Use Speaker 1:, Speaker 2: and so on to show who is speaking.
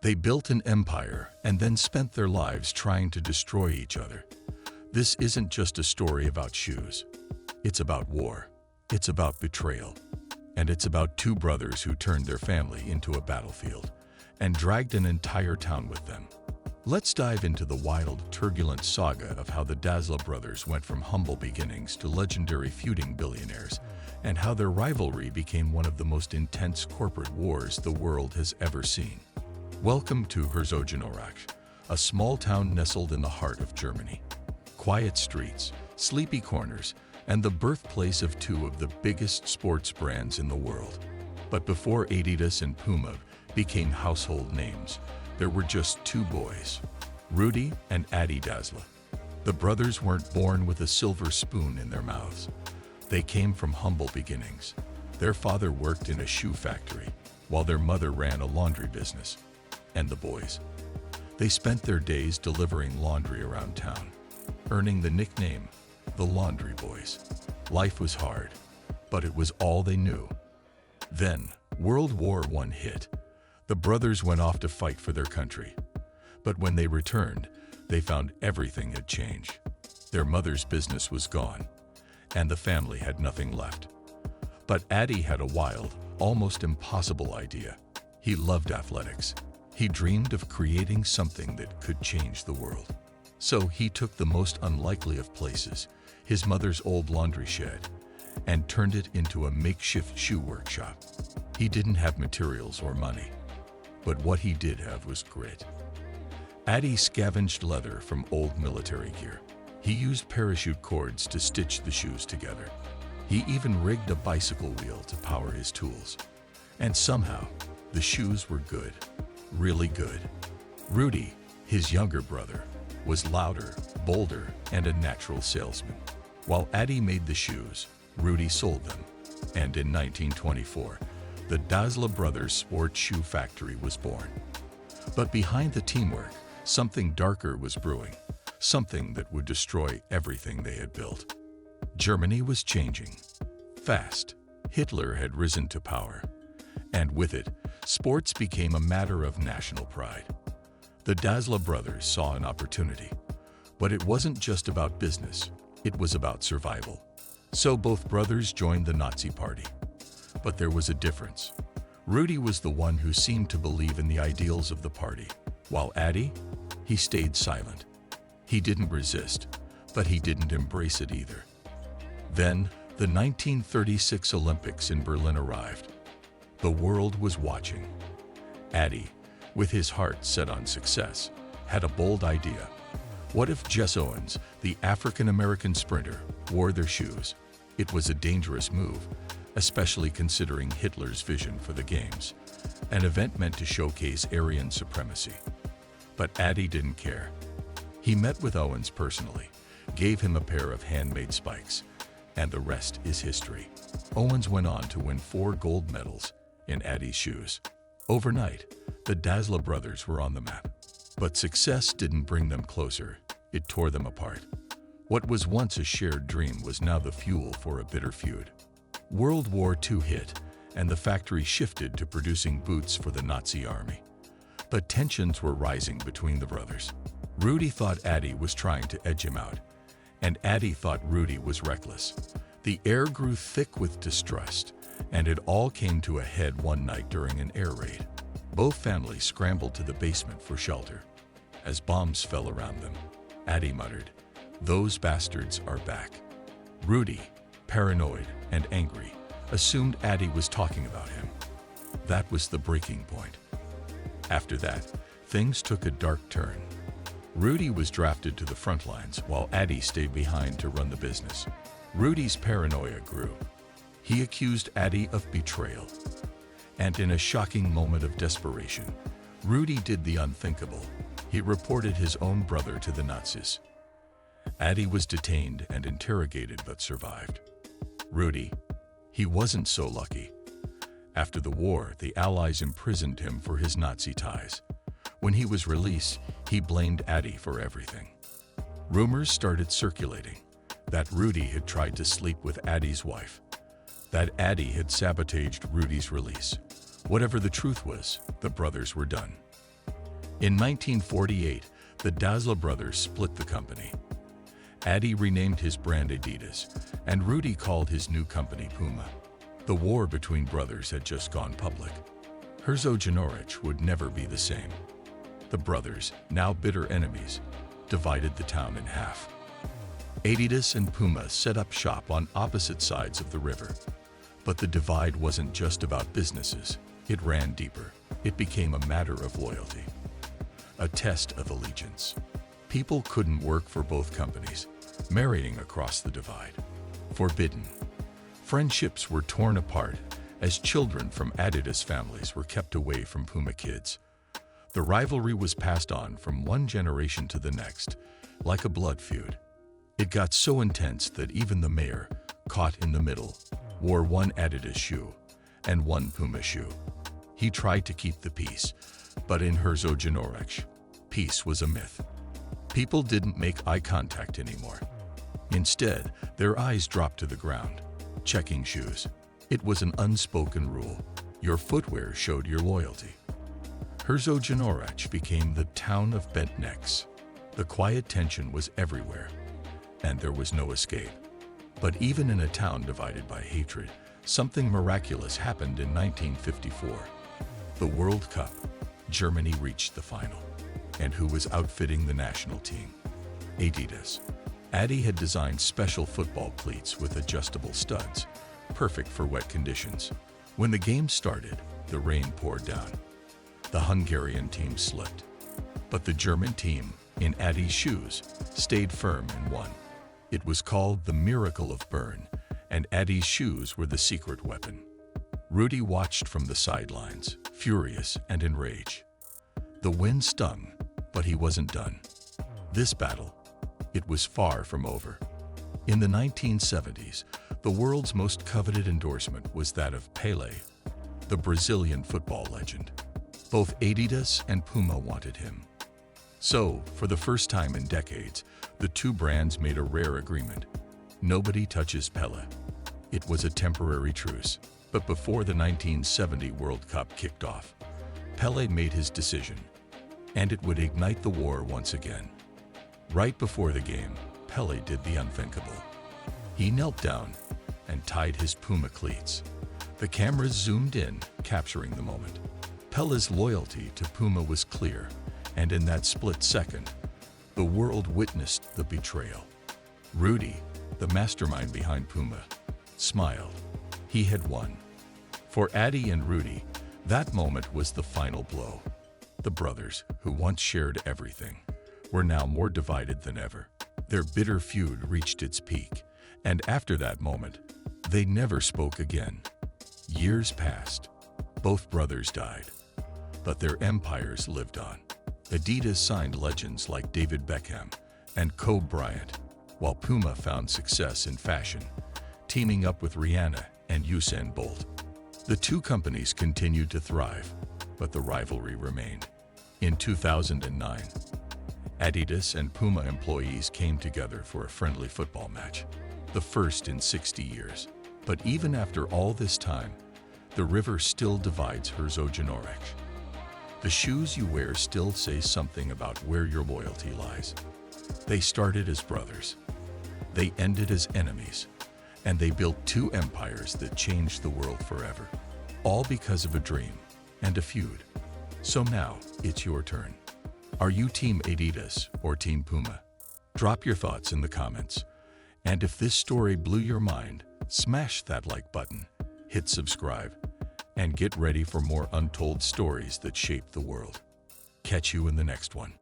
Speaker 1: They built an empire and then spent their lives trying to destroy each other. This isn't just a story about shoes. It's about war. It's about betrayal. And it's about two brothers who turned their family into a battlefield and dragged an entire town with them. Let's dive into the wild, turbulent saga of how the Dassler brothers went from humble beginnings to legendary feuding billionaires, and how their rivalry became one of the most intense corporate wars the world has ever seen. Welcome to Herzogenaurach, a small town nestled in the heart of Germany. Quiet streets, sleepy corners, and the birthplace of two of the biggest sports brands in the world. But before Adidas and Puma became household names, there were just two boys, Rudi and Adi Dassler. The brothers weren't born with a silver spoon in their mouths. They came from humble beginnings. Their father worked in a shoe factory, while their mother ran a laundry business. And the boys? They spent their days delivering laundry around town, earning the nickname, the Laundry Boys. Life was hard, but it was all they knew. Then, World War I hit. The brothers went off to fight for their country. But when they returned, they found everything had changed. Their mother's business was gone, and the family had nothing left. But Adi had a wild, almost impossible idea. He loved athletics. He dreamed of creating something that could change the world. So he took the most unlikely of places, his mother's old laundry shed, and turned it into a makeshift shoe workshop. He didn't have materials or money, but what he did have was grit. Adi scavenged leather from old military gear. He used parachute cords to stitch the shoes together. He even rigged a bicycle wheel to power his tools. And somehow, the shoes were good, really good. Rudi, his younger brother, was louder, bolder, and a natural salesman. While Adi made the shoes, Rudi sold them. And in 1924, the Dassler brothers' sports shoe factory was born. But behind the teamwork, something darker was brewing, something that would destroy everything they had built. Germany was changing. Fast. Hitler had risen to power. And with it, sports became a matter of national pride. The Dassler brothers saw an opportunity. But it wasn't just about business, it was about survival. So both brothers joined the Nazi Party. But there was a difference. Rudi was the one who seemed to believe in the ideals of the party, while Adi, he stayed silent. He didn't resist, but he didn't embrace it either. Then, the 1936 Olympics in Berlin arrived. The world was watching. Adi, with his heart set on success, had a bold idea. What if Jess Owens, the African-American sprinter, wore their shoes? It was a dangerous move, especially considering Hitler's vision for the Games, an event meant to showcase Aryan supremacy. But Adi didn't care. He met with Owens personally, gave him a pair of handmade spikes, and the rest is history. Owens went on to win 4 gold medals in Adi's shoes. Overnight, the Dassler brothers were on the map. But success didn't bring them closer, it tore them apart. What was once a shared dream was now the fuel for a bitter feud. World War II hit, and the factory shifted to producing boots for the Nazi army. But tensions were rising between the brothers. Rudi thought Adi was trying to edge him out, and Adi thought Rudi was reckless. The air grew thick with distrust, and it all came to a head one night during an air raid. Both families scrambled to the basement for shelter. As bombs fell around them, Adi muttered, "Those bastards are back." Rudi, paranoid and angry, assumed Adi was talking about him. That was the breaking point. After that, things took a dark turn. Rudi was drafted to the front lines while Adi stayed behind to run the business. Rudi's paranoia grew. He accused Adi of betrayal. And in a shocking moment of desperation, Rudi did the unthinkable. He reported his own brother to the Nazis. Adi was detained and interrogated but survived. Rudi, he wasn't so lucky. After the war, the Allies imprisoned him for his Nazi ties. When he was released, he blamed Adi for everything. Rumors started circulating that Rudi had tried to sleep with Adi's wife, that Adi had sabotaged Rudi's release. Whatever the truth was, the brothers were done. In 1948, the Dassler brothers split the company. Adi renamed his brand Adidas, and Rudy called his new company Puma. The war between brothers had just gone public. Herzogenaurach would never be the same. The brothers, now bitter enemies, divided the town in half. Adidas and Puma set up shop on opposite sides of the river. But the divide wasn't just about businesses. It ran deeper. It became a matter of loyalty, a test of allegiance. People couldn't work for both companies, marrying across the divide. Forbidden. Friendships were torn apart as children from Adidas families were kept away from Puma kids. The rivalry was passed on from one generation to the next, like a blood feud. It got so intense that even the mayor, caught in the middle, wore one Adidas shoe and one Puma shoe. He tried to keep the peace, but in Herzogenaurach, peace was a myth. People didn't make eye contact anymore. Instead, their eyes dropped to the ground, checking shoes. It was an unspoken rule. Your footwear showed your loyalty. Herzogenaurach became the town of bent necks. The quiet tension was everywhere, and there was no escape. But even in a town divided by hatred, something miraculous happened in 1954. The World Cup. Germany reached the final. And who was outfitting the national team? Adidas. Adi had designed special football cleats with adjustable studs, perfect for wet conditions. When the game started, the rain poured down. The Hungarian team slipped. But the German team, in Adi's shoes, stayed firm and won. It was called the Miracle of Bern, and Adi's shoes were the secret weapon. Rudy watched from the sidelines, furious and enraged. The win stung, but he wasn't done. This battle, it was far from over. In the 1970s, the world's most coveted endorsement was that of Pelé, the Brazilian football legend. Both Adidas and Puma wanted him. So, for the first time in decades, the two brands made a rare agreement. Nobody touches Pelé. It was a temporary truce. But before the 1970 World Cup kicked off, Pelé made his decision, and it would ignite the war once again. Right before the game, Pelé did the unthinkable. He knelt down and tied his Puma cleats. The cameras zoomed in, capturing the moment. Pelé's loyalty to Puma was clear, and in that split second, the world witnessed the betrayal. Rudy, the mastermind behind Puma, smiled. He had won. For Adi and Rudy, that moment was the final blow. The brothers, who once shared everything, were now more divided than ever. Their bitter feud reached its peak, and after that moment, they never spoke again. Years passed. Both brothers died, but their empires lived on. Adidas signed legends like David Beckham and Kobe Bryant, while Puma found success in fashion, teaming up with Rihanna and Usain Bolt. The two companies continued to thrive, but the rivalry remained. In 2009, Adidas and Puma employees came together for a friendly football match, the first in 60 years. But even after all this time, the river still divides Herzogenaurach. The shoes you wear still say something about where your loyalty lies. They started as brothers. They ended as enemies. And they built two empires that changed the world forever. All because of a dream and a feud. So now, it's your turn. Are you Team Adidas or Team Puma? Drop your thoughts in the comments. And if this story blew your mind, smash that like button, hit subscribe, and get ready for more untold stories that shape the world. Catch you in the next one.